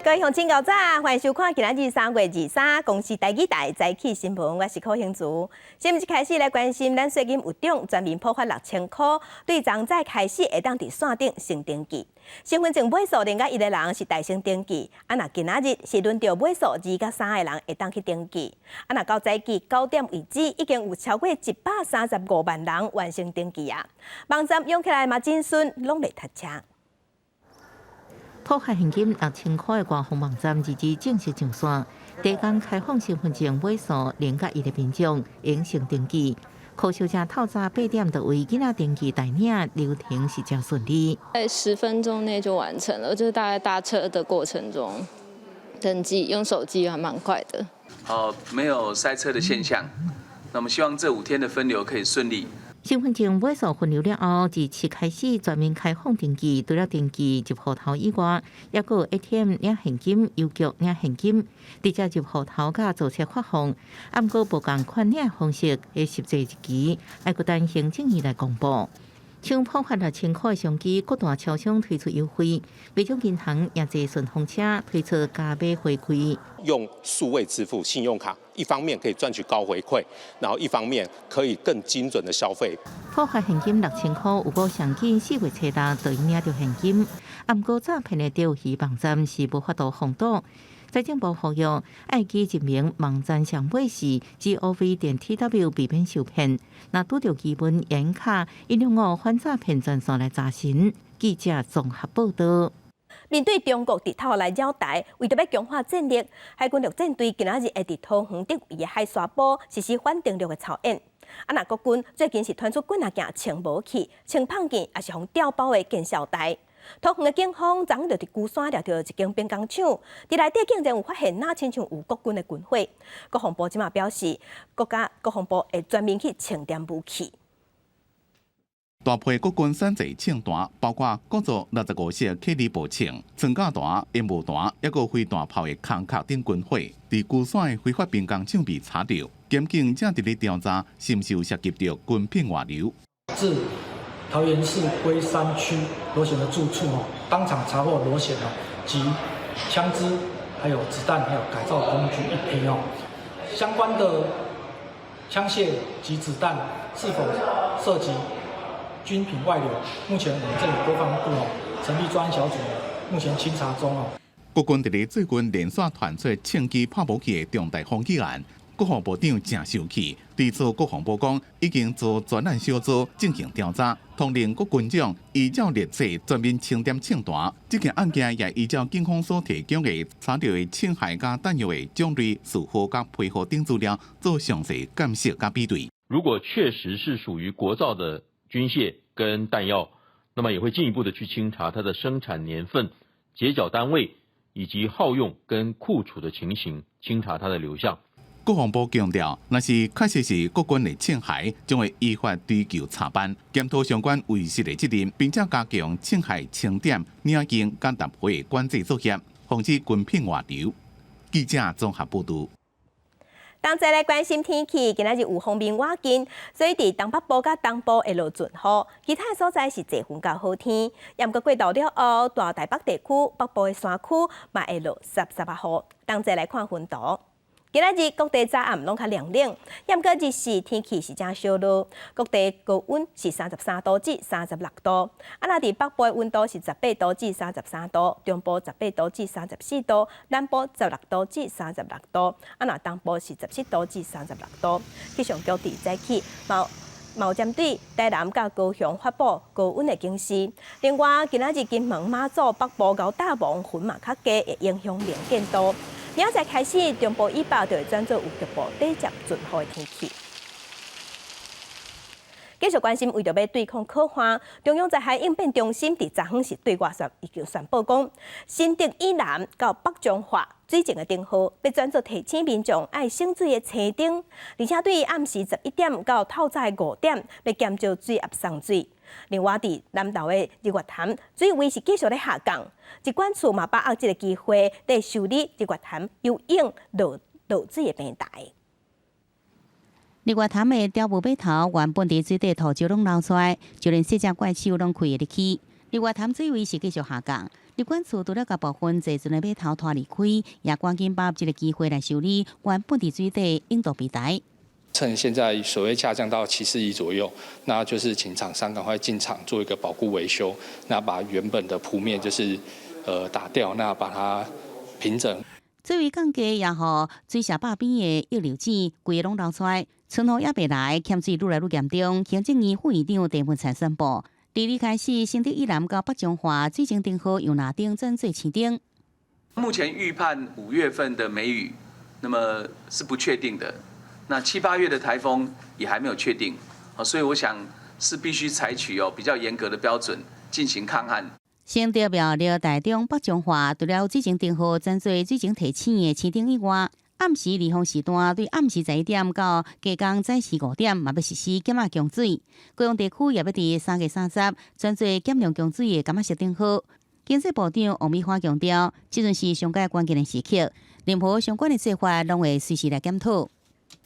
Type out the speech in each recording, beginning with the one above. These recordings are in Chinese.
各位乡亲高早，欢迎收看今仔日3月23公司台语台早起新闻，我是柯兴竹。新闻一开始来关心，咱税金有奖全面破发6000块，对昨早开始会当伫线顶先登记。身份证尾数0甲1的人是大先登记，若今仔日是轮到尾数2甲3的人会当去登记。若到早起9点为止，已经有超过135万人完成登记啊！网站用起来嘛真顺，拢袂塞车。破发现金6000块的官方网站日正式上线，第一天开放身份证尾数0甲1的民众完成登记。科小姐透早8点就为囡仔登记带领，流程是真顺利。在10分钟内就完成了，就是大概搭车的过程中登记，用手机还蛮快的。没有塞车的现象。那么希望这5天的分流可以顺利。身份证尾数分流了后，自7开始全面开放登记。除了登记入户头以外，也有 ATM 领现金、邮局领现金，直接入户头甲做册发放。不过无共款领方式会实际日期，要搁等行政院来公布。像破发6000块的相机，各大超商推出优惠，微众银行也坐顺风车推出加码回馈。用数位支付信用卡，一方面可以赚取高回馈，然后一方面可以更精准的消费。破发现金6000块，有个上紧4月初6就已领到现金，不过诈骗的钓鱼网站是无法度防堵。财政部呼吁，爱记一名网站上尾是 gov.tw 避免受骗。若拄到基本严卡，应用反诈骗专线来查询。记者综合报道。面对中国直头来扰台，为着要强化战力，海军陆战队今仔日会伫桃园德位的海沙堡实施反登陆的操演。那国军最近是传出几件穿武器、穿胖剑，也是互调包的见效台。桃园的警方昨日就伫龟山掠到一间兵工厂，伫内底竟然有发现亲像有国军的军火。国防部即马表示，国防部会专门去清点武器。大批国军山寨枪弹，包括各族65式 K2步枪、装甲弹、烟雾弹，抑个飞弹炮的空壳等军火，伫龟山的非法兵工厂被查到，检警正伫咧调查，是毋是有涉及到军品外流。自桃园市龟山区罗显的住处当场查获罗显及枪支、还有子弹、还有改造工具1批相关的枪械及子弹是否涉及军品外流？目前我们这里国防部成立专案小组，目前清查中国军伫咧最近连续传出枪击炮武器的重大攻击案。国防部长郑秀琪指出，国防部讲已经做专案小组进行调查，统领各军长依照列册专门清点枪弹。这件案件也依照警方所提供的查到的枪械加弹药的种类、序号加配合等资料做详细检视加比对。如果确实是属于国造的军械跟弹药，那么也会进一步的去清查它的生产年份、结缴单位以及耗用跟库储的情形，清查它的流向。国防部强调，若是确实是国军的枪械，将会依法追究查办，检讨相关违失的责任，并且加强枪械清点、领境、跟纳会管制作业，防止军品外流。记者综合报道。同齐来关心天气，今仔日有风面瓦紧，所以伫东北部甲东部会落阵雨，其他所在是侪云到好天。也毋过过到了后，大台北地区、北部的山区嘛会落13雨。同齐来看云图。今仔日各地早暗拢较凉冷，也毋过日时天气是正小热，各地高温是33度至36度。若伫北部的温度是18度至33度，中部18度至34度，南部16度至36度。若东部是17度至36度。气象局伫早起毛针对台南甲高雄发布高温的警示。另外，今仔日金门、马祖北部到大王云嘛较低，会影响能见度。明仔载开始，中部以北就会转做有局部短暂阵雨的天气。继续关心，为着要对抗可汗，中央灾害应变中心伫昨昏是对外宣布讲，新竹以南到北彰化水情的灯号要转做提醒民众爱省水的青灯，而且对暗时11点到透早5点要减少水压送水。另外，伫南投的日月潭水位是继续咧下降，一管厝嘛把握这个机会，来修理日月潭游泳落水的平台。日月潭的钓鱼码头原本伫水底土石拢流出来，就连细只怪兽拢开会入去。日月潭水位是继续下降，立管处除了甲部分坐船的码头拖离开，也赶紧把握这个机会来修理原本地水底引导平台。趁现在水位下降到7亿左右，那就是请厂商赶快进场做一个保固维修，那把原本的铺面就是打掉，那把它平整。作为降低也互水下坝边的溢流井规个拢流出来，春雨也未来，欠水愈来愈严重。行政院副院长陈文灿宣布，第二开始，新竹以南到北中华水情订好用哪顶针最起顶。目前预判5月份的梅雨，那么是不确定的。那7、8月的台风也还没有确定，所以我想是必须采取比较严格的标准进行抗旱。新竹苗栗台中北中华除了水情订好针对水情提醒的起顶以外，暗时离峰时段对暗时11点到加工早时5点，嘛要实施减压供水。高雄地区也要伫3月30针对减量供水的减压设定好。经济部长王美花强调，这阵是上届关键的时刻，任何相关的做法拢会随时来检讨。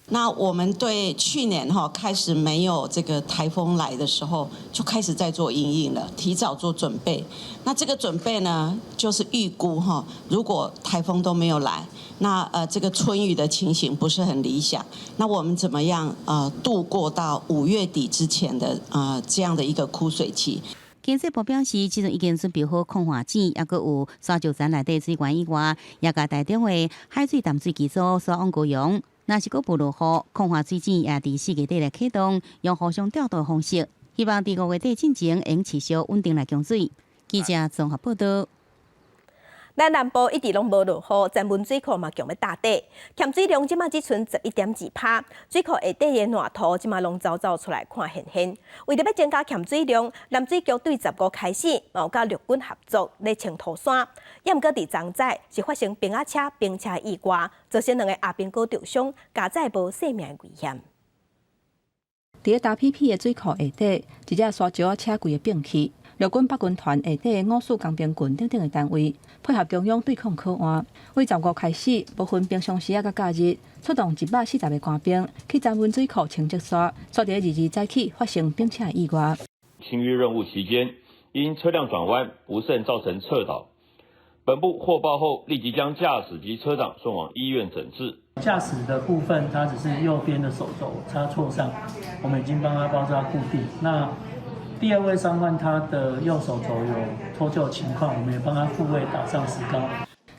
那我们对去年开始没有这个台风来的时候，就开始在做因应了，提早做准备。那这个准备呢，就是预估如果台风都没有来，那这个春雨的情形不是很理想。那我们怎么样度过到5月底之前的这样的一个枯水期？经济部表示，即阵已经准备好控化井，也阁有沙石站内底水源以外，也甲台中的海水淡水机组所往高用。若是阁不落雨，控化水井也伫4月底来启动，用互相调度的方式，希望伫5月底进前能持续稳定来供水。记者综合报道。咱南部一直拢无落雨，曾文水库嘛强要大底，欠水量即马只剩11.2%，水库下底的烂土即马拢走出来看现现。为着要增加欠水量，南水局对15开始嘛有甲陆军合作咧清土山，也毋过伫昨早是发生冰车意外，造成2个阿兵哥受伤，加载无性命危险。伫个WPP 的水库下底，一只沙石车柜的兵器。陆军北军团下底的5四工兵群等等的单位，配合中央对抗口岸，为15开始，不分平常时啊甲假日，出动140个官兵去曾文水库清积沙，煞伫22早起发生冰车意外。清淤任务期间，因车辆转弯不慎造成侧倒，本部获报后立即将驾驶及车长送往医院诊治。驾驶的部分，它只是右边的手肘插错上，我们已经帮他包扎固定。那第2位伤患他的右手肘有脱臼情况，我们也帮他复位打上石膏。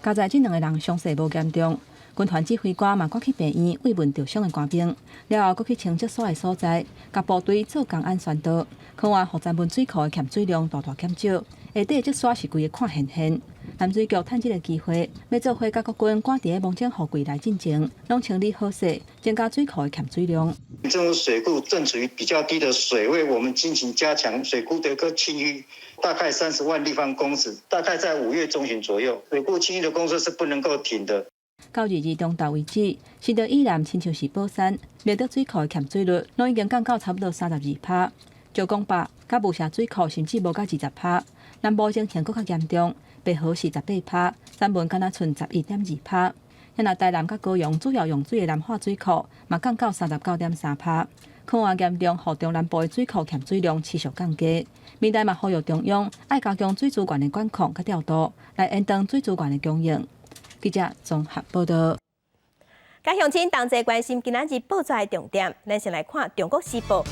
加在这2个人伤势无严重，军团指挥官嘛赶去病院慰问受伤的官兵，了后，搁去清积沙的所在，甲部队做工安宣导，看完互曾文水库的欠水量大减少，下底的积沙是规个看现现。南水局趁这个机会，要做伙甲国军赶伫个蒙井河柜来进前，拢清理好势，增加水库的欠水量。这种水库正处于比较低的水位，我们进行加强水库的一个清淤，大概30万立方公尺，大概在5月中旬左右，水库清淤的工作是不能够停的。到22中昼为止，新竹以南亲像是宝山、猎德水库的欠水率，拢已经降到差不多32%。石硖北、甲雾社水库甚至无到20%，南部情形更较严重，白河是18%，三文敢若剩11.2%。也若台南甲高雄主要用水的南化水库，嘛降到39.3%。看完严重，予中南部的水库欠水量持续降低。民代嘛呼吁中央爱加强水资源的管控甲调度，来延长水资源的供应。记者综合报道。甲乡亲同齐关心今仔日报纸的重点，咱先来看《中国时报》。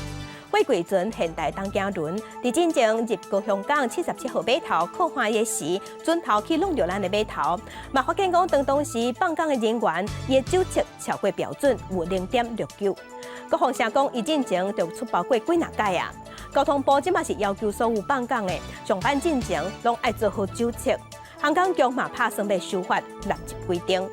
货柜船现代东行轮伫进前入高雄港77号码头靠岸的时，船头去弄着咱的码头，嘛发现讲当时放港的人员伊的酒测超过标准，有0.69。各方声讲伊进前就出包过几若届啊。交通部即马是要求所有放港的上班进前拢爱做好酒测，航港局嘛拍算要修法纳入规定。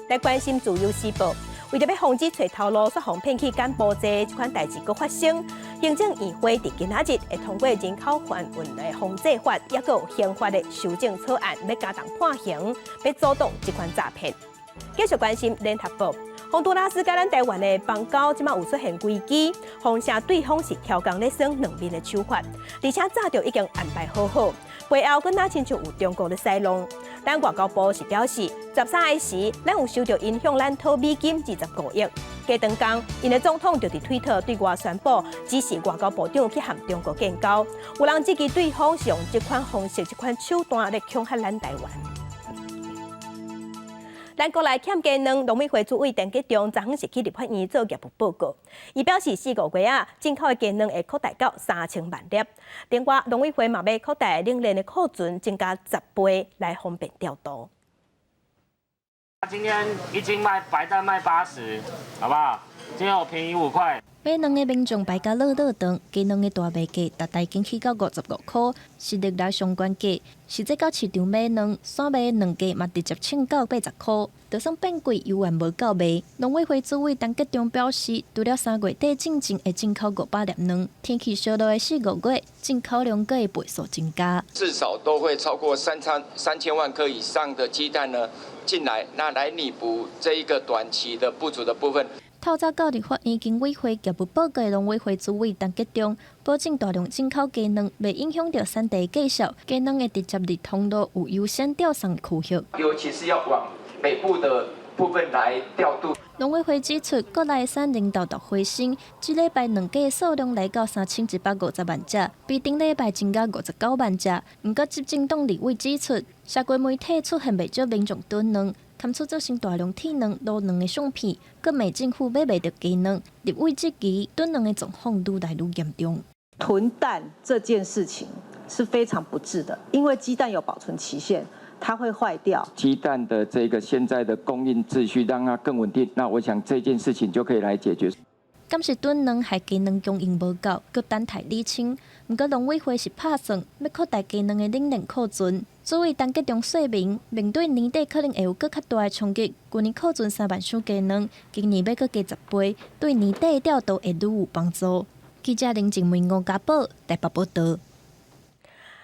来关心自由时报。为着要防止找头路、煞骗去柬埔寨这款代志搁发生，行政院会伫今仔日会通过人口贩运的防治法，也搁有刑法的修正草案，要加重判刑，要阻挡这款诈骗。继续关心联合报，洪都拉斯甲咱台湾的邦交即马有出现危机，风声对方是挑工咧耍两面的手法，而且早就已经安排好，背后搁哪亲像有中国的塞弄。但外交部是表示，13个时咱有收到影响咱讨美金25亿。加长工，因的总统就伫推特对外宣布，指示外交部长去和中国建交。有人质疑对方是用这款方式、这款手段来恐吓咱台湾。咱国内欠价卵，农委会主委陈吉仲昨昏是去立法院做业务报告，伊表示4个月进口的价卵会扩大到3000万粒。另外，农委会嘛要扩大冷链的库存，增加10倍来方便调度。今天一斤白蛋卖80，好不好？今天我便宜5块。买卵的民众排甲乐乐长，价卵的大卖价大概经起到55块，是历来上悬价。实际到市场买卵，山卖的卵价嘛直接冲到80块，就算变贵，又还无够卖。农委会主委陈吉仲表示，除了3月底进境会进口500粒卵，天气烧热的4个月，进口量更会倍数增加。至少都会超过3000万颗以上的鸡蛋呢进来，那来弥补这一个短期的不足的部分。透早到立法院经委会业务报告的农委会主委陈吉仲，保证大量进口鸡卵，袂影响到产地计数，鸡卵会直接入通路有优先调送的区域。尤其是要往北部的部分来调度。农委会指出，国内产领导度回升，这礼拜卵价数量来到3150万只，比顶礼拜增加59万只。不过，执政党立委指出，社会媒体出现袂少民众囤卵。看出造成大量体卵、落卵的相片，佮美政府买袂到鸡卵，立委质疑囤卵的状况愈来愈严重。囤蛋这件事情是非常不智的，因为鸡蛋有保存期限，它会坏掉。鸡蛋的这个现在的供应秩序让它更稳定，那我想这件事情就可以来解决。敢是囤卵害鸡卵供应无够，佮等待厘清。不过农委会是拍算要扩大鸡卵的冷链库存。主委陈吉仲说明，面对年底可能会有更较大的冲击，去年库存3万箱鸡卵，今年要搁加10倍，对年底的调度会愈有帮助。记者林静梅、吴家宝台北报道。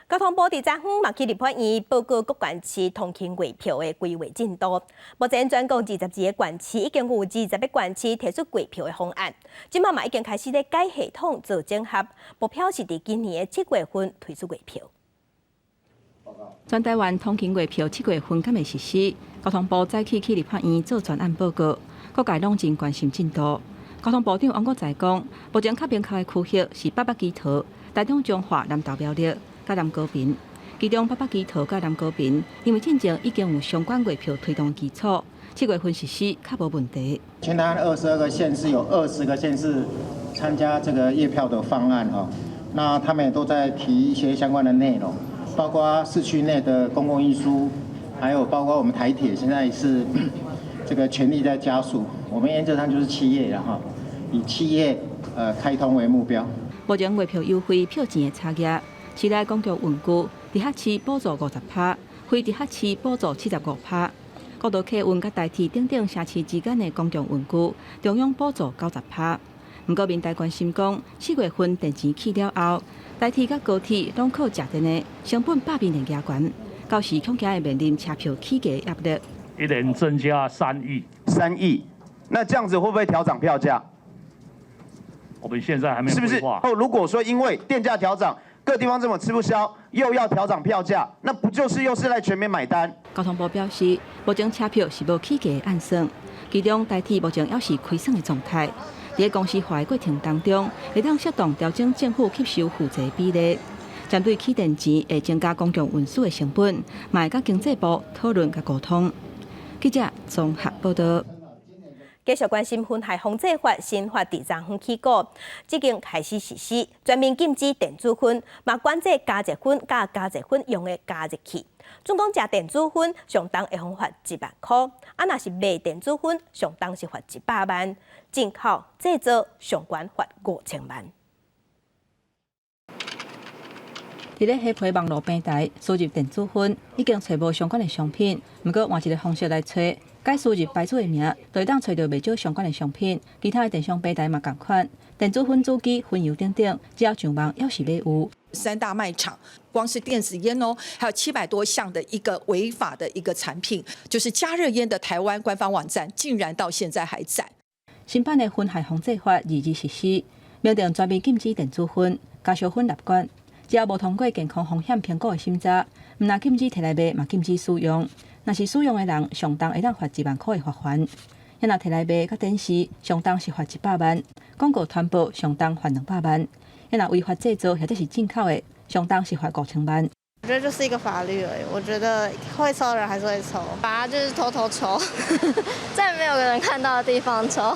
交通部伫昨昏嘛去立法院报告各县市通勤月票的规划进度。目前全国22个县市已经有20个县市提出月票的方案，今嘛已经开始咧改系统做整合，目标是伫今年的7月份推出月票。全台湾通勤月票7月份敢会实施？交通部早起去立法院做专案报告，各界拢真关心进度。交通部长王国材讲，目前较明确的区域是北北基桃、台中彰化、南投苗栗、甲南高屏。其中北北基桃甲南高屏，因为进前已经有相关月票推动基础，7月份实施较无问题。全台湾22个县市有20个县市参加这个月票的方案哈，那他们也都在提一些相关的内容，包括市区内的公共运输，还有包括我们台铁现在是这个全力在加速，我们原则上就是7月了哈，以7月开通为目标。目前月票优惠票钱的差价，市内公共运具直辖市补助50%，非直辖市补助75%。国道客运甲台铁等等城市之间的公共运具，中央补助90%。不过，民代关心讲，4月份电钱起了后，台铁甲高铁拢靠食电的成本百面会加悬，到时恐惊会面临车票起价压力。一年增加3亿，3亿，那这样子会不会调涨票价？我们现在还没有是不是？哦，如果说因为电价调涨，各地方这么吃不消，又要调涨票价，那不就是又是来全民买单？交通部表示，目前车票是无起价的暗算，其中台铁目前也是亏损的状态。在公司化的过程当中，会当适当调整政府吸收负债比例。针对起电钱会增加公共运输的成本，嘛会甲经济部讨论甲沟通。记者综合报道。继续关心分害防治法新法第昨昏起稿，即经开始实施，全面禁止电子烟，嘛管制加热烟甲加热烟用的加热器。总共食电子烟上当会罚1万块，若是卖电子烟上当是罚100万，进口制造上悬罚5000万。伫咧协会网络平台输入电子烟，已经找无相关的商品，不过换一个方式来找。该输入牌子的名，就会当找到袂少相关的商品。其他的电商平台嘛同款，电子烟主机、烟油等等，只要上网，要是要有。3大卖场，光是电子烟哦，还有700多项的一个违法的一个产品，就是加热烟的台湾官方网站，竟然到现在还在。新版的烟害防治法2日实施，明定全面禁止电子烟、加烧烟立管，只要无通过健康风险评估的审查，毋但禁止摕来卖，嘛禁止使用。若是使用的人，上重会当罚1万块的罚款；若摕来卖，甲展示，上重是罚100万；广告传播，上重罚200万；若违法制作或者是进口的，上重是罚5000万。我觉得就是一个法律而已。我觉得会抽的人还是会抽，反而就是偷偷抽，在没有人看到的地方抽。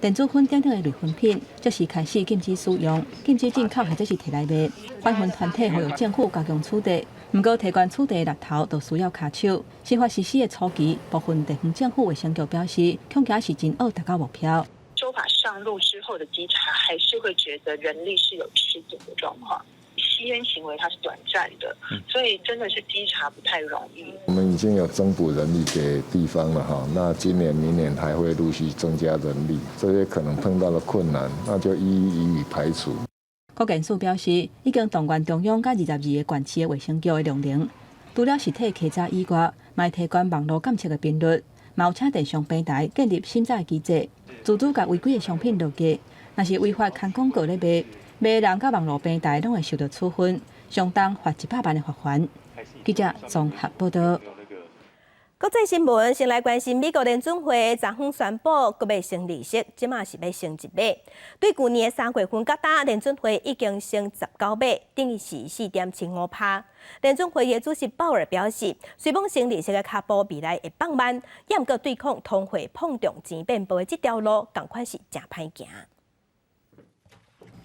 电子烟等等的类粉品，则是开始禁止使用、禁止进口或者是摕来卖。反分团体呼吁政府加强处理，不过提悬处理的力头都需要卡手。司法实施的初期，部分地方政府卫生局表示，恐惊是真恶达到目标。修法上路之后的稽查，还是会觉得人力是有吃紧的状况。吸烟行为它是短暂的，所以真的是稽查不太容易。我们已经有增补人力给地方了哈，那今年、明年还会陆续增加人力，这些可能碰到了困难，那就一一排除。国健署表示，已经动员中央甲22个县市的卫生局的量能，除了实体稽查以外，嘛提悬网络监测的频率，嘛有请电商平台建立审查机制，自主甲违规的商品落架，若是违法看广告咧卖人甲网络平台拢会受到处分，上重罚100万的罚款。记者综合报道。国际新闻先来关心美国联准会昨昏宣布，阁要升利息，即马是要升1码。对去年的3月份到达，联准会已经升19码，等于是4.75%。联准会的主席鲍尔表示，虽望升利息的脚步未来会放慢，也毋过对抗通货膨胀钱变薄的这条路，同款是真歹行。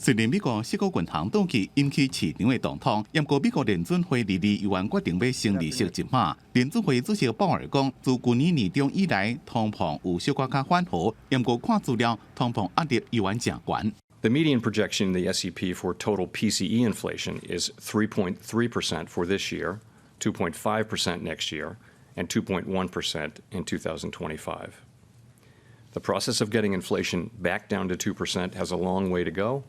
虽然美国4个银行倒闭引起市场的动荡，不过美国联准会22又决定要升利息1码。联准会主席鲍尔讲，自去年年中以来，通膨有小可较缓和，不过看资料，通膨压力依然真悬。The median projection in the SEP for total PCE inflation is 3.3% for this year, 2.5% next year, and 2.1% in 2025. The process of getting inflation back down to 2% has a long way to go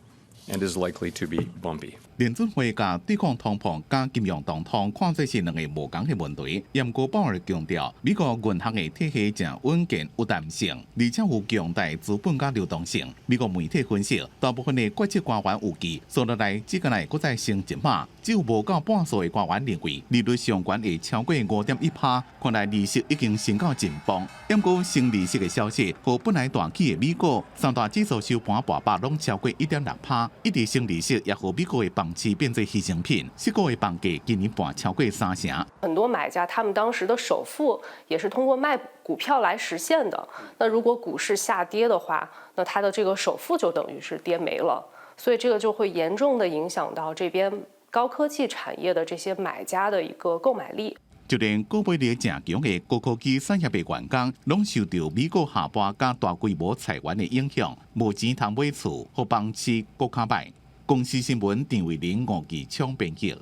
and is likely to be bumpy. 联准会甲对抗通膨、甲金融动荡，看这是两个无同的问题。不过鲍尔强调，美国银行的体系正稳健有弹性，而且有强大资本甲流动性。美国媒体分析，大部分的决策官员预计，接落来只敢来搁再升1码，只有无到半数的官员认为利率上悬会超过5.1%，看来利息已经升到紧绷。不过升利息的消息，和本来大起的美国三大指数收盘大幅拢超过1.6%，一直升利息也和美国的房市变成牺牲品，4个月房价今年半超过3成。很多买家他们当时的首付也是通过卖股票来实现的。那如果股市下跌的话，那他的这个首付就等于是跌没了，所以这个就会严重的影响到这边高科技产业的这些买家的一个购买力。就连购买力正强的高科技产业的员工，拢受到美国下半甲大规模裁员的影响，无钱通买厝，和房市搁较歹。公司新闻郑伟玲5期抢编辑。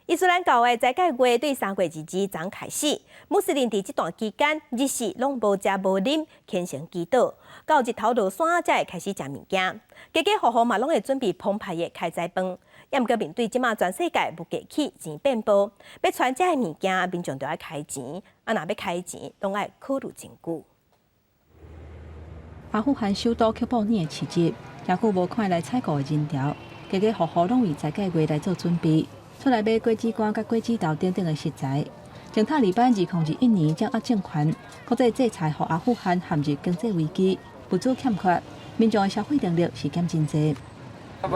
伊斯兰教的斋戒月对3月2日昨开始，穆斯林伫这段期间日时拢无食无啉，虔诚祈祷，到日头落山才会开始食物件。家家户户嘛拢会准备澎湃的开斋饭。不过面对即马全世界物价起钱变薄，要传这物件，民众就要开钱。若要开钱，拢爱考虑真久。阿富汗首都喀布尔的市集，也久无看来采购的人潮，家家户户拢为斋戒月来做准备，出来买果子干、甲果子豆等等的食材。前塔利班2021年掌握政权，国际制裁互阿富汗陷入经济危机，物资欠缺，民众的消费能力是减真济。镜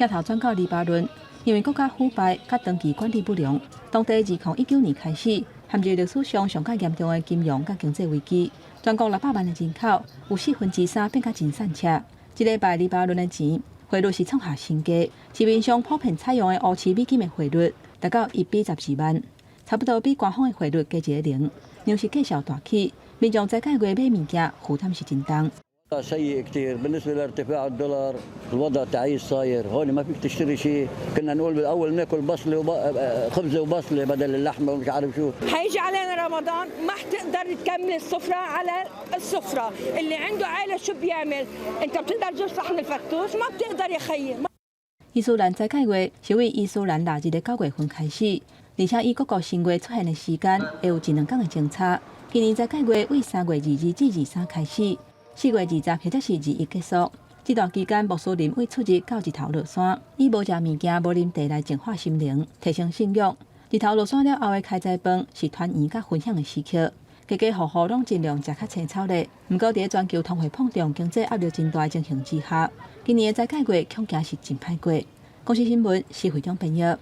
头转到黎巴嫩，因为国家腐败、甲长期管理不良，当地2019年开始陷入历史上上较严重的金融甲经济危机。全国600万的人口，有3/4变甲真散赤。一礼拜黎巴嫩的钱汇率是创下新低，市面上普遍采用的乌市美金的汇率达到1比12万，差不多比官方的汇率加一个0。粮食价大起，民众斋戒月买物件负担是真重。سيء كثير بالنسبه لارتفاع الدولار الوضع تعيس صاير هون ما فيك تشتري شيء كنا نقول بالاول ناكل بصله خبزه وبصله بدل اللحمه ومش عارف شو حيجي علينا رمضان ما حتقدر تكمل السفره على السفره اللي عنده عائله شو بيعمل انت بتقدر تجيب صحن الفتوش ما بتقدر يا خيي 伊斯兰斋戒月是为伊斯兰历日的9月份开始，而且以各国新月出现的时间会有1-2天的前差。今年斋戒月为3月22至23开始。4月20或者是21结束，这段期间，穆斯林为出日到日头落山，以无食物件、无啉茶来净化心灵，提升信仰。日头落山了后的开斋饭是团圆甲分享的时刻，家家户户拢尽量食较青草的。不过，伫全球通货膨胀、经济压力真大的情形之下，今年的斋戒月恐惊是真歹过。公司新闻是会长朋友。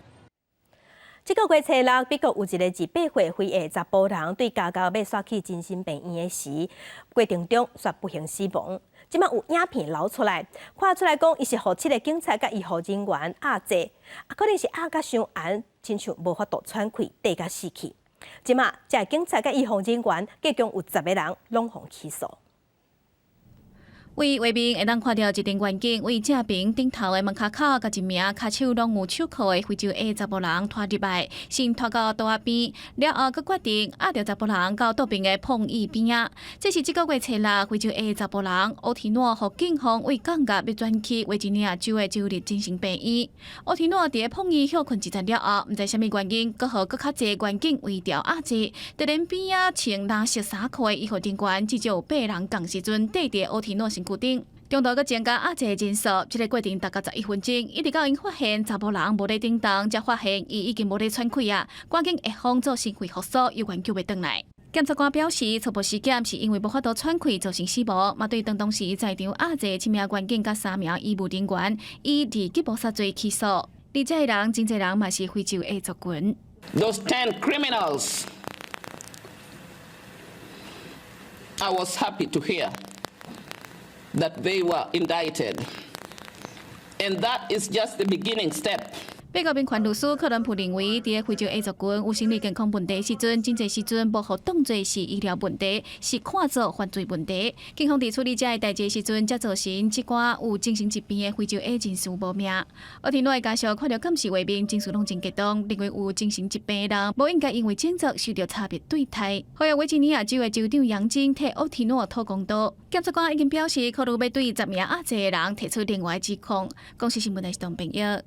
这个月初六，美国有一个28岁非裔查甫人对家家要刷去精神病院的时，过程中却不幸死亡。即马有影片流出来，看出来讲，伊是互7个警察甲医护人员压制，可能是压甲伤严，亲像无法度喘气，跌甲死去。即马，这警察甲医护人员计共有10个人拢互起诉。位画面会当看到一张远景，为正边顶头的门卡口，甲一名骹手拢有手铐的非洲裔查甫人拖入来，先拖到桌仔边，了后佫决定压着查甫人到桌边的碰椅边仔。这是这个月初六，非洲裔查甫人奥提诺互警方为降压要转去维吉尼亚州的州立精神病院。奥提诺伫个碰椅休困一阵了后，毋知虾米原因，佫互佫较侪远警围调压制。在连边仔穿蓝色衫裤的医护人员，至少有8人共时阵缀伫奥提诺身躯顶。中途佫增加压制的人数，这个过程大概11分钟，一直到因发现查甫人无咧叮当，才发现伊已经无咧喘气啊，赶紧会方做心肺复苏，又挽救袂转来。检察官表示，初步尸检是因为无法度喘气造成死亡，嘛对当时在场压制7名员警甲3名医务人员，以二级谋杀罪起诉。而这个人真侪人嘛是非洲裔族群。Those 10 criminals, I was happy to hear that they were indicted. And that is just the beginning step. 被告辩权律师克伦普认为，伫个非洲裔族群有心理健康问题时阵，真侪时阵无互当作是医疗问题，是看作犯罪问题。警方伫处理这个代志时阵，才造成这寡有精神疾病的非洲裔人士无命。奥提诺的家属看到监视画面，情绪拢真激动，认为有精神疾病的人无应该因为种族受到差别对待。后来维吉尼亚州的州长杨金替奥提诺讨公道。检察官已经表示，考虑要对10名压制的人提出另外指控。公司新闻的是同朋友。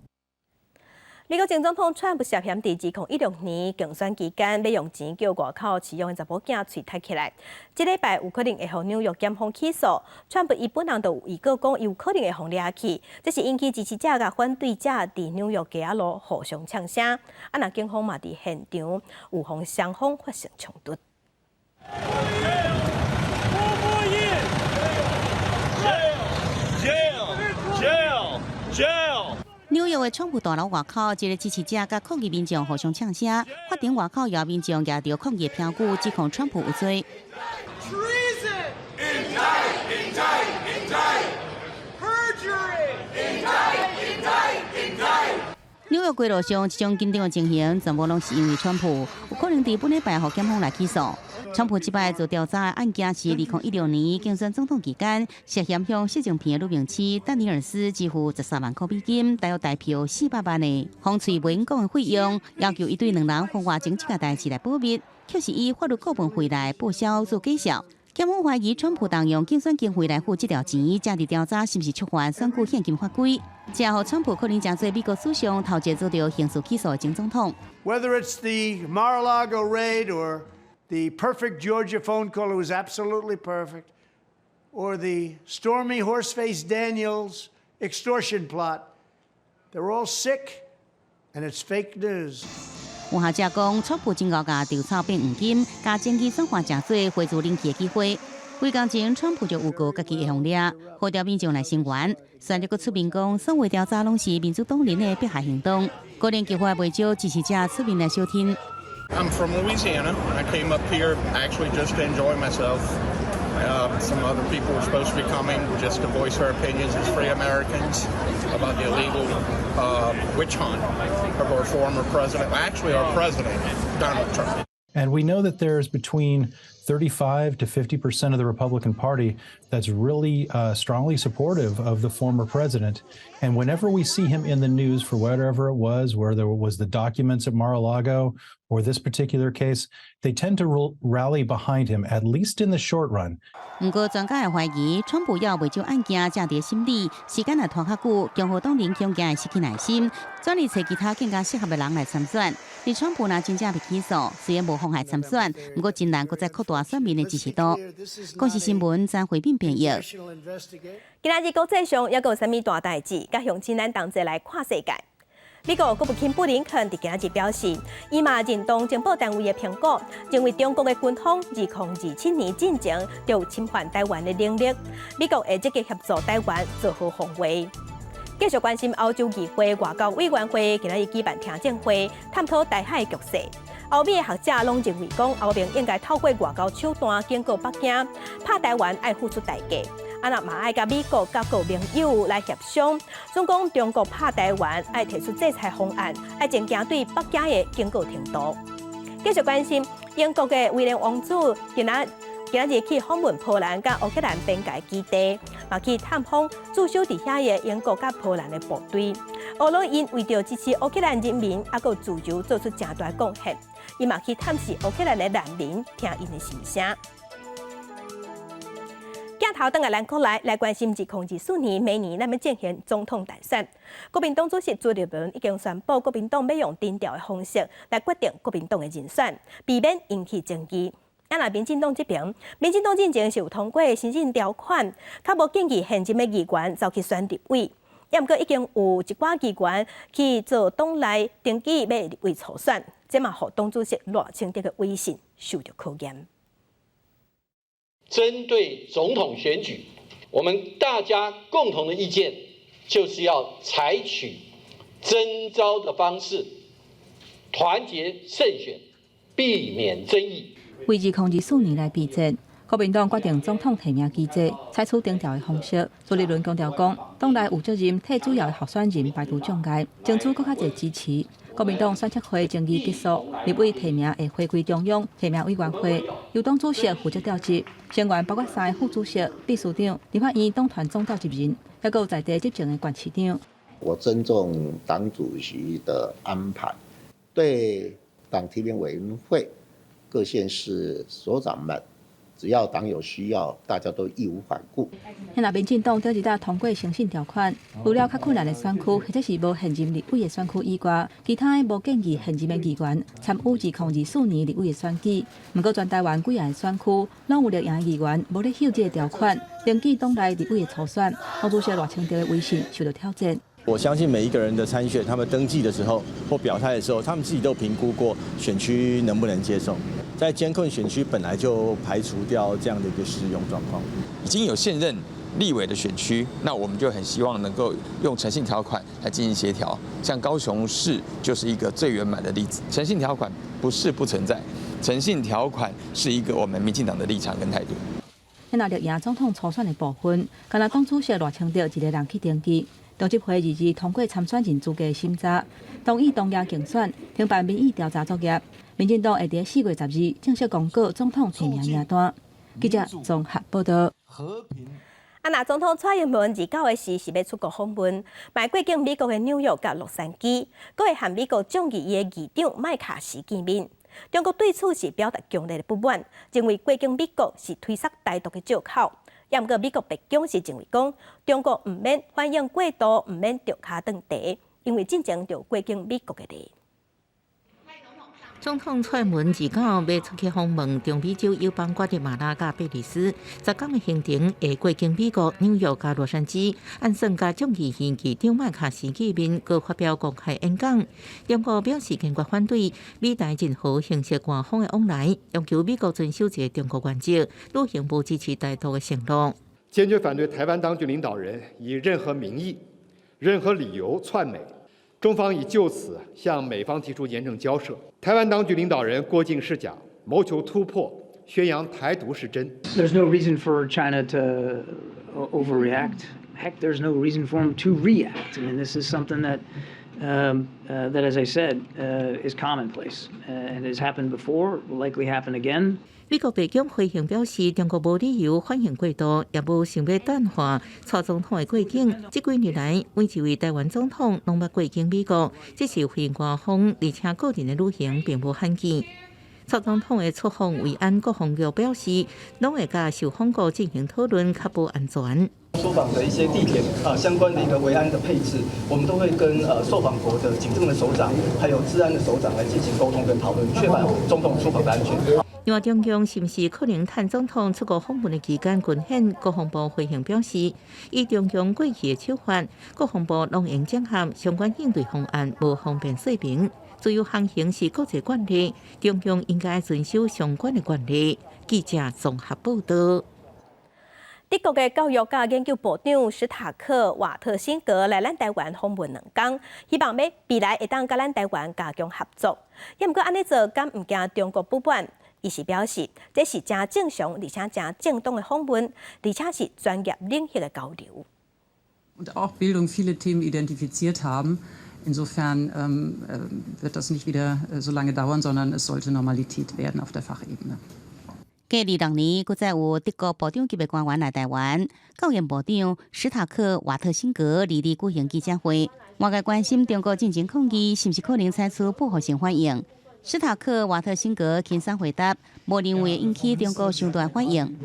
美国前总统川普涉嫌伫2016年竞选期间，要用钱叫外口饲养的查某囝喙踢起来。这礼拜有可能会互纽约检方起诉。川普伊本人就有预告讲，有可能会互抓去，这是引起支持者甲反对者伫纽约街仔路互相呛声。那警方嘛伫现场有互双方发生冲突。纽约的川普大楼外口，一个支持者甲抗议民众互相呛声，法庭外口也有民众举着抗议的标语，指控川普有罪。纽约街路上这种紧张的情形，全部拢是因为川普有可能伫本礼拜互检方来起诉。川普即摆做调查的案件是2016年竞选总统期间，涉嫌向习近平的女明妻丹尼尔斯支付13万块美金，大约代票400万的风吹无影讲的费用，要求伊对2人婚外情这件代志来保密，却是以法律顾问费来报销做介绍。检方怀疑川普动用竞选经费来付这条钱，正伫调查是不是触犯选举现金法规，这让川普可能成做美国史上头一个做到刑事起诉的前总统。Whether it's the Mar-a-Lago raid or the perfect Georgia phone call, it was absolutely perfect, or the Stormy Horseface Daniels extortion plot, they're all sick, and it's fake news. 有学者讲，川普真敖甲调查变黄金，甲争议转化成做回助人气的机会。几工前，川普就预告家己会红掠，号召民众来声援。虽然又出面讲，所有调查拢是民主党人的迫害行动，个人计划未少支持者出面来收听。I'm from Louisiana. I came up here actually just to enjoy myself. Some other people were supposed to be coming just to voice their opinions as free Americans about the illegal witch hunt of our former president, actually our president, Donald Trump. And we know that there's between 35 to 50% of the Republican Party that's really strongly supportive of the former president. And whenever we see him in the news for whatever it was, where there was the documents at Mar-a-Lago or this particular case, they tend to rally behind him, at least in the short run. 不过，专家也怀疑，川普要为就案件正伫心理，时间也拖较久，共和党人恐惊会失去耐心，转而找其他更加适合的人来参选。而川普若真正被起诉，虽然无妨害参选，不过真难搁再扩大大选民的支持度。公视新闻曾回并编译。今仔日国际上还有啥物大代志？甲乡亲咱同齐来看世界。美国国务卿布林肯伫今仔日表示，伊嘛认同情报单位的评估，认为中国的军方2027年进前就有侵犯台湾的能力，美国会积极协助台湾做好防卫。继续关心欧洲议会外交委员会今仔日举办听证会，探讨台海局势。欧美的学者拢认为讲，欧盟应该透过外交手段警告北京，怕台湾爱付出代价。那嘛爱甲美国甲各盟友来协商，总讲中国拍台湾爱提出制裁方案，爱增加对北京的警告程度。继续关心英国的威廉王子今仔日去访问波兰甲乌克兰边界基地，嘛去探访驻守伫遐的英国甲波兰的部队。俄罗因为着支持乌克兰人民，还有自由做出正大贡献，伊嘛去探视乌克兰的难民，听因的心声。镜头等下咱国来关心2024年明年咱要进行总统大选。国民党主席朱立伦已经宣布，国民党要用低调的方式来决定国民党的人选，避免引起争议。那民进党这边，民进党进前是有通过新政条款，较无建议现今的议员走去选立委，也毋过已经有一寡议员去做党内登记要立委初选，这嘛互党主席赖清德的威信受到考验。针对总统选举，我们大家共同的意见就是要采取征召的方式，团结胜选，避免争议。为2024年来备战，国民党决定总统提名机制采取低调的方式。朱立伦强调讲，党内有责任替主要的候选人排除障碍，争取更较侪支持。国民党选策会争议结束，立委提名会回归中央提名委员会，由党主席负责调集，成员包括3个副主席、秘书长、立法院党团总召集人，还有在地执政的县市长。我尊重党主席的安排，对党提名委员会各县市所长们，只要党有需要，大家都义无反顾。那民进党第一搭通过诚信条款，除了较困难的选区或者是无现任立委的选区以外，其他的无建议现任的议员参与2024年立委的选举。不过，全台湾几个选区拢有立赢的议员无咧守这个条款，登记党内立委的初选，党主席赖清德的威信受到挑战。我相信每一个人的参选，他们登记的时候或表态的时候，他们自己都评估过选区能不能接受。在监控选区本来就排除掉这样的一个适用状况。已经有现任立委的选区，那我们就很希望能够用诚信条款来进行协调。像高雄市就是一个最圆满的例子。诚信条款不是不存在，诚信条款是一个我们民进党的立场跟态度。那立赢总统初选的部分，敢若党主席赖清德一个人去登记。党执会日通过参选人资格审查，同意同业竞选，停办民意调查作业。民进党会在4月12日正式公告总统提名名单。记者综合报道。那总统蔡英文29日是要出国访问，迈过境美国的纽约甲洛杉矶，阁会和美国众议院的议长麦卡锡见面。中国对此是表达强烈的不满，认为过境美国是推塞台独的借口。也毋过，美国白宫是认为讲，中国毋免欢迎过度，毋免着脚长地，因为进前就过境美国的地。总统蔡英文29要出去访问中美洲友邦瓜地马拉甲贝里斯，10天的行程会过境美国纽约甲洛杉矶，按算甲众议院议长麦卡锡见面，佮发表公开演讲。中国表示坚决反对美台任何形式官方的往来，要求美国遵守一个中国原则，履行不支持台独的承诺。坚决反对台湾当局领导人以任何名义、任何理由窜美。中方已就此向美方提出严正交涉。台湾当局领导人过境是假，谋求突破，宣扬台独是真。There's no reason for China to overreact. Heck, there's no reason for them to react. I mean, this is something that, as I said, is commonplace and has happened before, will likely happen again. 美国白宫回应表示，中国无理由欢迎过度，也无想要淡化蔡总统的过境。这几日来，每一位台湾总统拢捌过境美国，这是回应官方，而且个人的旅行并无罕见。蔡总统的出访维安各方局表示，拢会甲受访国进行讨论，确保安全。受访的一些地点相关的一个维安的配置，我们都会跟受访国的警政的首长，还有治安的首长来进行沟通跟讨论，确保总统出访的安全。另外，中共是不是可能趁总统出国访问的期间军演？国防部回应表示，以中共过去的手法，国防部拢用整合相关应对方案，无方便说明。自由航行是国际惯例，中共应该遵守相关的惯例。记者综合报道。德国的教育甲研究部长史塔克瓦特辛格来咱台湾访问2天，希望要未来会当甲咱台湾加强合作。也毋过安尼做，敢毋惊中国不满？伊是表示，这是真正常而且真正当的访问，而且是专业领域的交流。Und auch Bildung viele Themen identifiziert haben. Insofern wird das nicht wieder so lange dauern, sondern es sollte Normalität werden auf der Fachebene. 隔26年，搁再有德国部长级的官员来台湾，教研部长史塔克瓦特辛格莅礼举行记者会，外界关心中国进行抗议是不是可能采取报复性反应。史塔克瓦特辛格轻松回答，无认为引起中国上大反应。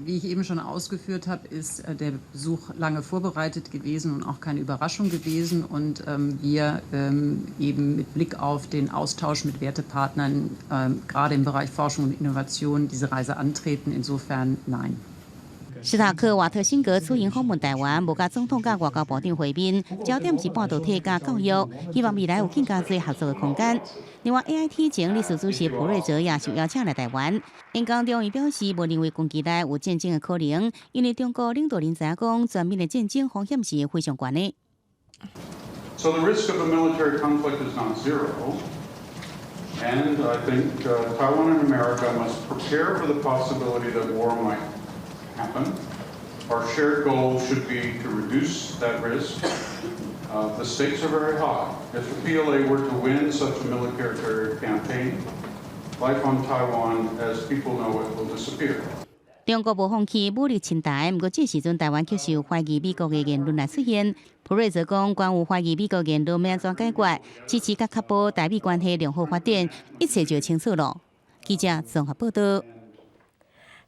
Wie ich eben schon ausgeführt habe, ist der Besuch lange vorbereitet gewesen und auch keine Überraschung gewesen. Und wir eben mit Blick auf den Austausch mit Wertepartnern, gerade im Bereich Forschung und Innovation, diese Reise antreten. Insofern nein. 史塔克瓦特辛格此行访问台湾，无甲总统甲外交部长会面，焦点是半导体甲教育，希望未来有更加多合作的空间。另外 ，AIT 前理事主席普瑞泽也受邀请来台湾。演讲中，伊表示无认为近期内有战争的可能，因为中国领导人知影讲，全面的战争风险是非常高的。So the risk of a military conflict is not zero, and I think Taiwan and America must prepare for the possibility that war might happen. Our shared goal should be to reduce that risk. The stakes are very high. If the PLA were to win such a military campaign, life on Taiwan, as people know it, will disappear. 中国无放弃武力侵台，不过这时阵台湾却受怀疑美国的言论来出现。普瑞则讲，关于怀疑美国言论要怎解决，支持甲确保台美关系良好发展，一切就清楚了。记者综合报道。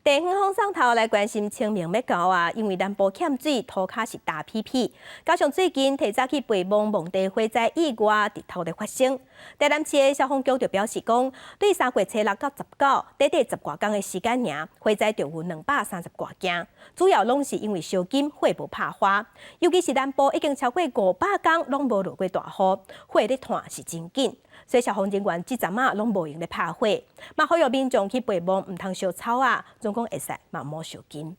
地远风上头来关心清明要到啊，因为南部欠水，土骹是大批批。加上最近提早去备忘墓地火灾意外伫头咧发生，台南市的消防局就表示讲，对3月初6到19，短短10多天的时间尔，火灾就有230多件，主要拢是因为烧金火无拍花，尤其是南部已经超过500天拢无落过大雨，火咧炭是真紧。所以消防人员即阵啊拢无用咧拍火，嘛呼吁民众去备忘，唔通烧草啊，总共会使慢慢烧紧。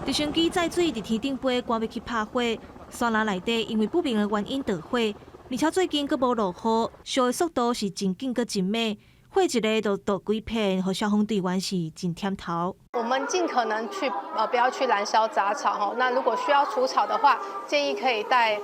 直升机载水伫天顶飞，赶要去拍火，山林内底因为不明的原因着火，而且最近阁无落雨，烧的速度是真紧阁真猛。火一个就倒几片，和消防队员是真忝头。我们尽可能去不要去燃烧杂草哈。那如果需要除草的话，建议可以带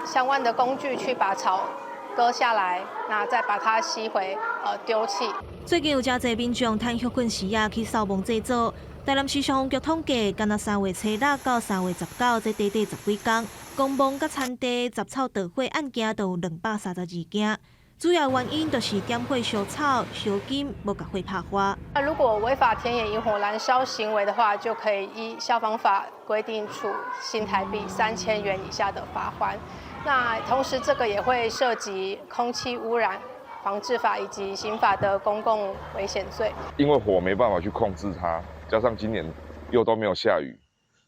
相关的工具去把草割下来，那再把它吸回丢弃。最近有真侪民众趁休困时啊去扫墓祭祖。台南市消防局统计，干那3月初6到3月19这短短10几天，公墓甲田地杂草着火案件都有232件。主要原因就是点火烧草、烧金，无甲火拍花。那如果违法田野引火燃烧行为的话，就可以依消防法规定处新台币3000元以下的罚锾。那同时，这个也会涉及空气污染防治法以及刑法的公共危险罪。因为火没办法去控制它，加上今年又都没有下雨，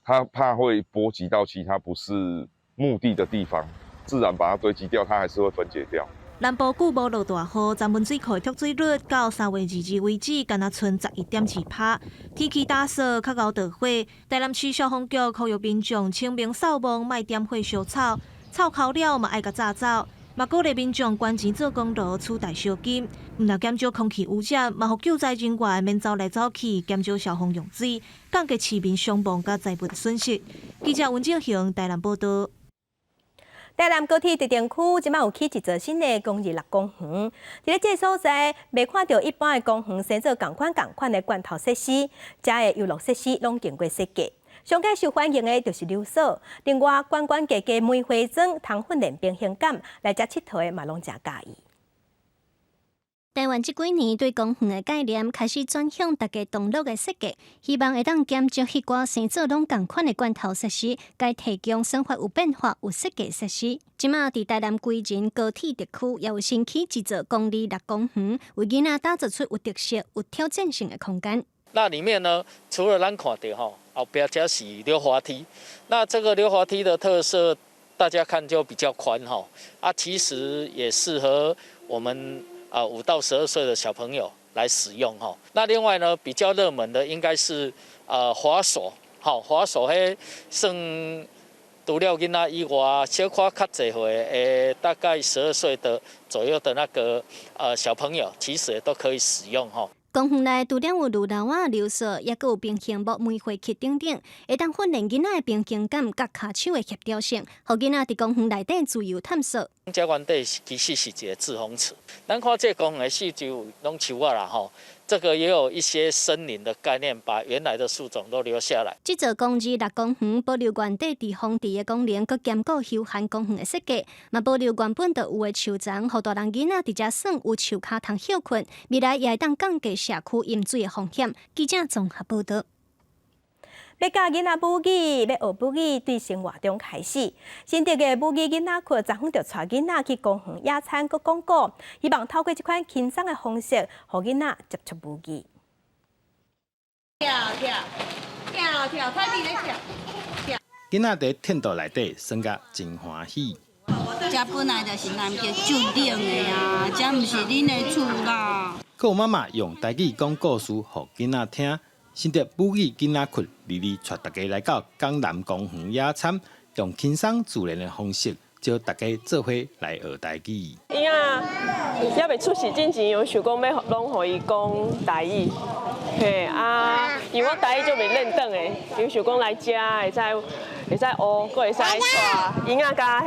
它怕会波及到其他不是墓地的地方，自然把它堆积掉，它还是会分解掉。南部久无落大雨，闸门水库的蓄水率到3月22日为止，敢若剩11.2%。天气打扫，较熬着火。台南市消防局呼吁民众清明扫墓，莫点火烧草，草枯了嘛爱甲炸走。嘛鼓励民众捐钱做公路，取代烧金。毋但减少空气污染，嘛互救灾人员免走来走去，减少消防用水，降低市民伤亡甲财物的损失。记者温正雄台南报道。台南高铁特定区即摆有起一座新的公益乐公园，伫咧这所在，未看到一般的公园生做同款的罐头设施，遮的游乐设施拢经过设计。上界受欢迎的就是溜索，另外关关家家梅花庄、通训练平衡感来遮佚佗的嘛拢诚介意。台湾这几年对公园的概念开始转向大家同乐的设计，希望会当兼接迄寡生做拢同款的罐头设施，该提供生活有变化、有设计设施。即马伫台南归仁高铁特区，也有新起一座公立乐公园，为囡仔打造出有特色、有挑战性的空间。那里面呢，除了咱看到后边加是溜滑梯，那这个溜滑梯的特色，大家看就比较宽其实也适合我们5到12岁的小朋友来使用那另外呢，比较热门的应该是滑手，滑手算除了囡仔以外，小可较侪岁大概12岁的左右的那个小朋友，其实也都可以使用公园内除了有路楼啊、溜索，也佫有平衡木煤灰器等等，会当训练囡仔的平衡感、甲骹手的协调性，互囡仔伫公园内底自由探索。这原底其实是一个致风池，咱看这公园的四周拢树啦这个也有一些森林的概念，把原来的树种都留下来。这座公立乐公园保留原地伫荒地的功能，佮兼顾休闲公园的设计，嘛保留原本就有的树丛，互大人囡仔伫遮耍有树骹通休困。未来也会当降低社区淹水的风险。记者综合报道。要教囡仔母语，要学母语，对生活中开始。新竹的母语囡仔课昨昏就带囡仔去公园野餐，佮讲古，希望透过这款轻松的方式，互囡仔接触母语。跳跳跳跳，快点来跳跳！囡仔伫天道内底耍甲真欢喜。这本来就是咱家注定的啊，这毋是恁的厝啦。佮妈妈用台语讲故事，互囡仔听。新竹母语囡仔群日日带大家来到港南公园野餐，用轻松自然的方式，招大家做伙来学台语。婴仔还未出世之前，有想讲要拢互伊讲台语，因为我台语就未认得的，有想讲来遮会使学，佫会使带婴仔甲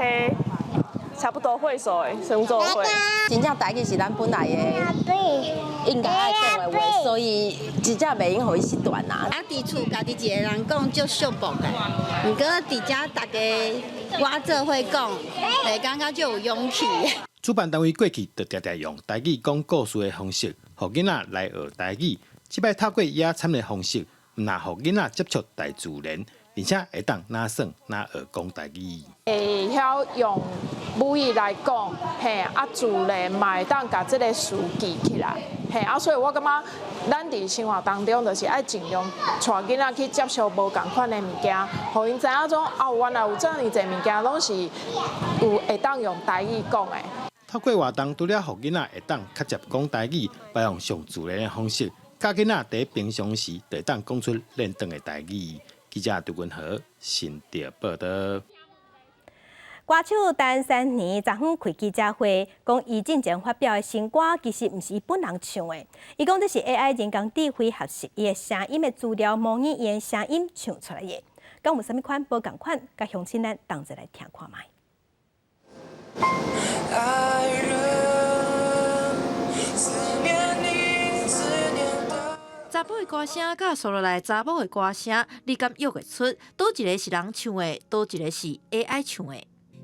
差不多岁数的算做伙。真正台语是咱本来的应该爱讲的话，所以真正袂用互伊失传啦。伫厝家己一个人讲足寂寞的，毋过伫遮大家我做伙讲，会感觉足有勇气。主办单位过去就常常用台语讲故事的方式，互囡仔来学台语。即摆透过野餐的方式，毋但互囡仔接触大自然，而且会当哪耍哪学讲台语。会晓用母语来讲，自然嘛会当甲这个事记起来，所以我感觉咱伫生活当中就是爱尽量带囡仔去接受无共款的物件，互因知影种原来有这么侪物件拢是有会当用台语讲的。透过活动，除了互囡仔会当较接讲台语，采用上自然的方式，教囡仔伫平常时就会当讲出认同的台语。记者杜君和新竹报道。歌手陈珊妮昨昏开记者会，讲伊之前发表的新歌其实毋是伊本人唱的，伊讲这是 AI 人工智慧学习伊的声音的资料，模拟伊的声音唱出来的。讲有啥物款无共款，甲乡亲咱同齐来听看卖。查甫的歌声甲输落来查某的歌声，你敢约会出？倒一个是人唱的，倒一个是 AI 唱的。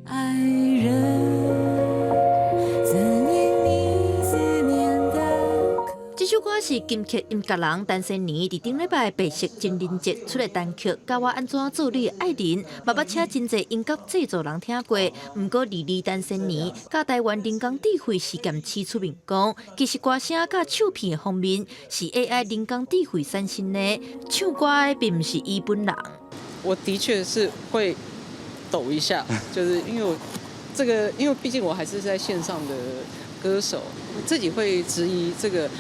爱人，思念你，思念的。这首歌是金曲音乐人陈珊妮伫顶礼拜白色情人节出的单曲《教我安怎做你的爱人》，嘛捌请真侪音乐制作人听过。毋过，陈珊妮甲台湾人工智慧实验室出面讲，其实歌声甲唱片的方面是 AI 人工智慧产生的，唱歌的并不是伊本人。我的确是会抖一下，就是因为毕竟我还是在线上的歌手，自己会质疑这个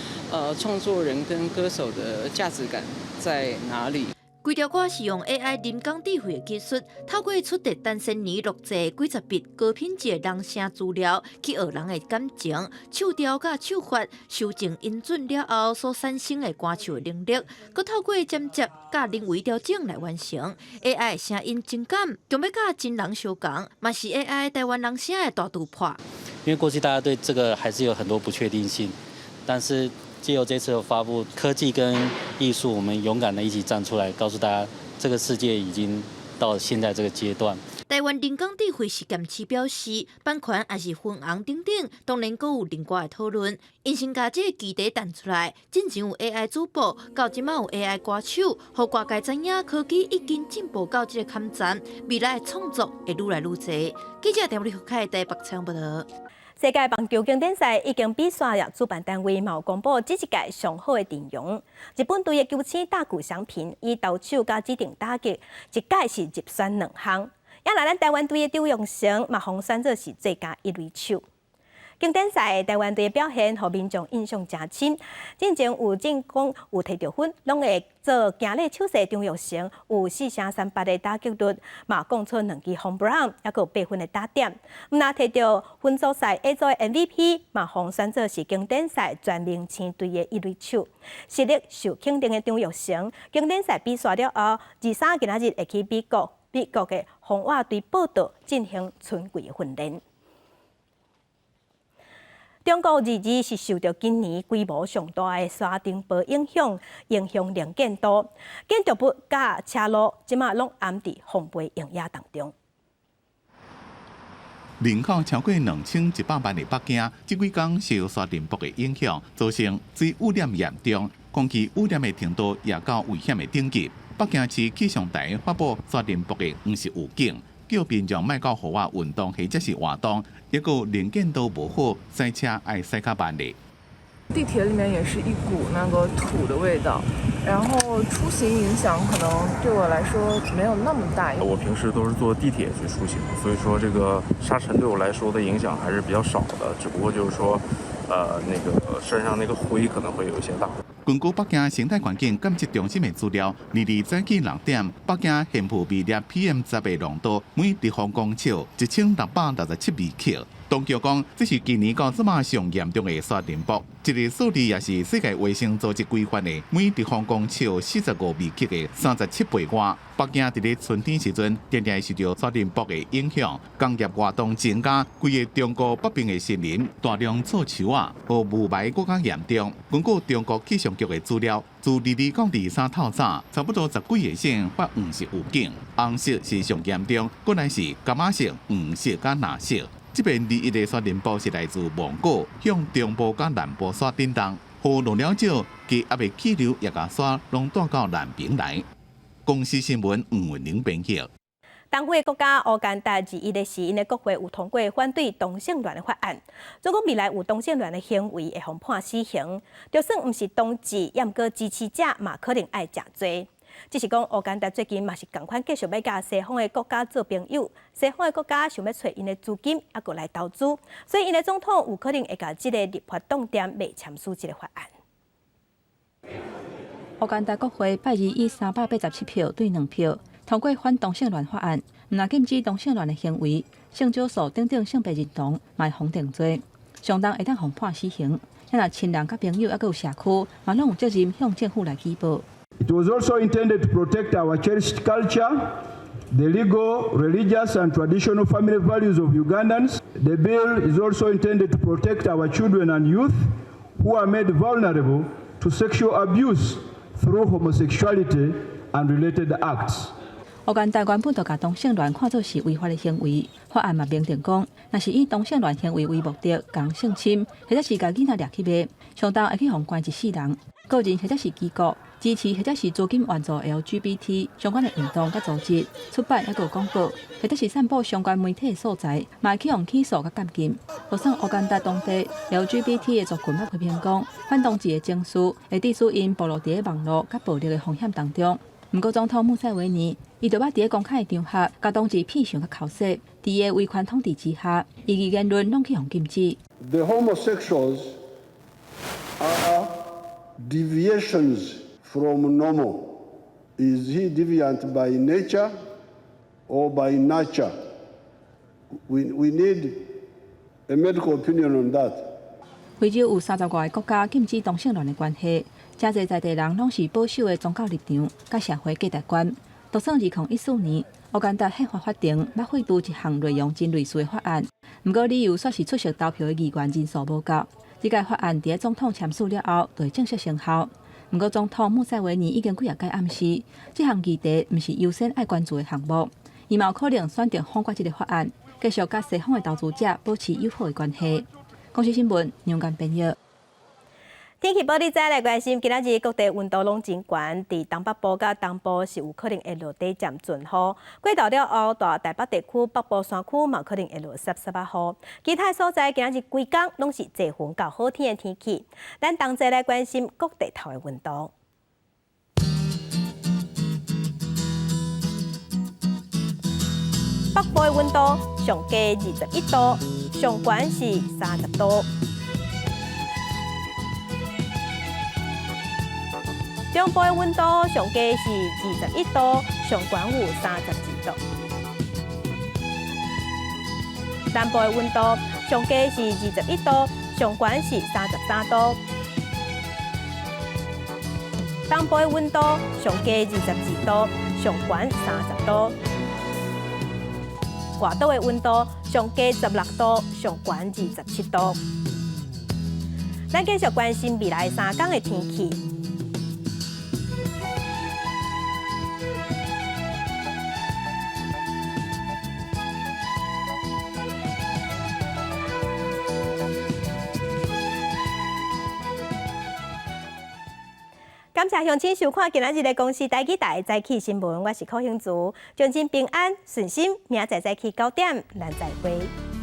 创作人跟歌手的价值感在哪里。规条歌是用 AI 人工智慧的技术，透过出题陈珊妮录制几十笔高品质的人声资料，去学人的感情、唱调甲唱法，修正音准了后所产生的歌唱的能力，佮透过剪接甲人为调整来完成。AI 的声音情感，强要甲真人相共，嘛是 AI 台湾人声的大突破。因为过去大家对这个还是有很多不确定性，但是藉由这次的发布，科技跟艺术，我们勇敢的一起站出来，告诉大家这个世界已经到现在这个阶段。台湾人工智慧实验室表示，版权也是分红等等，当然阁有另外的讨论。因先甲这个基地弹出来，进前有 AI 主播，到即马有 AI 歌手，互外界知影科技已经进步到这个坎站，未来的创作会愈来愈多。记者电话李福凯台北采访报道。世界棒球经典赛已经比赛了，主办单位嘛有公布这一届上好的阵容。日本队的球星大谷翔平以投手甲指定打击，一届是入选2项。也来咱台湾队的周永成嘛，红选做是最佳一垒手。经典赛台湾队的表现，互民众印象真深。之前有进攻有摕到分，拢会做行礼手势。张玉成有4胜38的打击率，嘛攻出2支 home run， 也有8分的打点。毋但摕到分组赛 A 组的 MVP， 嘛红选做是经典赛全明星队的一垒手。实力受肯定的张玉成，经典赛比赛了后，23今仔日会去美国的红袜队报道进行春季的训练。中国日是受到今年规模上大的沙尘暴影响能见度，建筑物甲车路即马拢安伫风暴营业当中。人口超过2100万的北京，这几天受沙尘暴的影响，造成水污染严重，空气污染的程度也到危险的等级。北京市气象台发布沙尘暴的黄色预警，叫民众莫到户外运动或者是活动，也有能见度无好，塞车爱塞较慢的。地铁里面也是一股那个土的味道，然后出行影响可能对我来说没有那么大。我平时都是坐地铁去出行，所以说这个沙尘对我来说的影响还是比较少的，只不过就是说，那个身上那个灰可能会有一些大。根据北京生态环境监测中心的资料，22早起6点，北京现普微粒 PM10的浓度每立方公尺1667微克。当局讲，这是今年到即马上严重的沙尘暴，这个数字也是世界卫生组织规范的每立方公尺45微克的37倍外。北京伫咧春天时阵，常常受到沙尘暴的影响，工业活动增加，规个中国北边的森林大量造树啊，和雾霾更加严重。根据中国气象局的资料，自22到23透早，差不多10几个省发黄色预警，红色是上严重，过来是柑仔色、黄色甲蓝色。这边21个沙尘暴是来自蒙古向中部甲南部山顶动，雨落了少，其还未气流也甲山拢带到南平来。公司新闻黄文玲编辑。东非国家乌干达21日时，因的国会有通过反对同性恋的法案，总讲未来有同性恋的行为会被判死刑，就算毋是同志，也毋过支持者嘛可能爱食罪。只是讲乌干达最近嘛是共款继续要甲西方的国家做朋友，西方的国家想要找因的资金，还过来投资，所以因的总统有可能会甲这个立法重点未签署这个法案。乌干达国会拜二以387票对2票通过反同性恋法案，毋但禁止同性恋的行为，性少数等等性别认同嘛会定罪，相当会当被判死刑。也若亲人甲朋友，还有社区嘛拢有责任向政府来举报。It was also intended to protect our cherished culture, the legal, religious, and traditional family values of Ugandans. The bill is also intended to protect our children and youth who are made vulnerable to sexual abuse through homosexuality and related acts. 乌干达原本就把同性恋看作是违法的行为，法案嘛明定讲，若是以同性恋行为为目的，共性侵，或者是把囡仔掠去卖，相当会去互关一世人。个人或者是机构支持或者是资金援助 LGBT 相关的运动甲组织，出版还有广告，或者是散布相关媒体的素材，嘛会去用起诉甲监禁。就算乌干达当地 LGBT 的族群也批评讲，反同志的情绪会致使因暴露伫网络甲暴力的风险当中。不过，总统穆塞维尼伊就捌伫公开的场合，甲同志屁上甲口舌，伫伊的威权统治之下，伊嘅言论拢去互禁止。The homosexuals are deviations from normal. Is he deviant by nature or by nurture? We need a medical opinion on that. 非洲有30多个国家禁止同性恋的关系，真侪在地人拢是保守的宗教立场，甲社会价值观。就算2014年，乌干达宪法法庭捌废除一项内容真类似的法案，不过理由说是出席投票的议员人数无够。这届法案伫总统签署了后，就会正式生效。不过，总统穆塞维尼已经几日间暗示，这项议题毋是优先爱关注的项目，伊嘛有可能选定通过这个法案，继续甲西方的投资者保持友好的关系。公司新闻杨间编译。天气报你知来关心，今仔日各地温度拢真悬，伫东北部甲东部是有可能会落地渐阵雨。过昼了后，大台北地区、北部山区嘛可能会落湿雨。其他所在今仔日规工拢是侪云到好天的天气。咱同齐来关心各地头的温度。北部的温度上低21度，上悬是30度。中部的温度上低是21度，上悬有32度。南部的温度上低是21度，上悬是33度。东部的温度上低22度，上悬30度。外岛的温度上低16度，上悬27度。咱继续关心未来3天的天气。感谢乡亲收看今仔日的公视台记台早起新闻，我是柯兴竹，将真平安顺心，明仔早起9点，咱再会。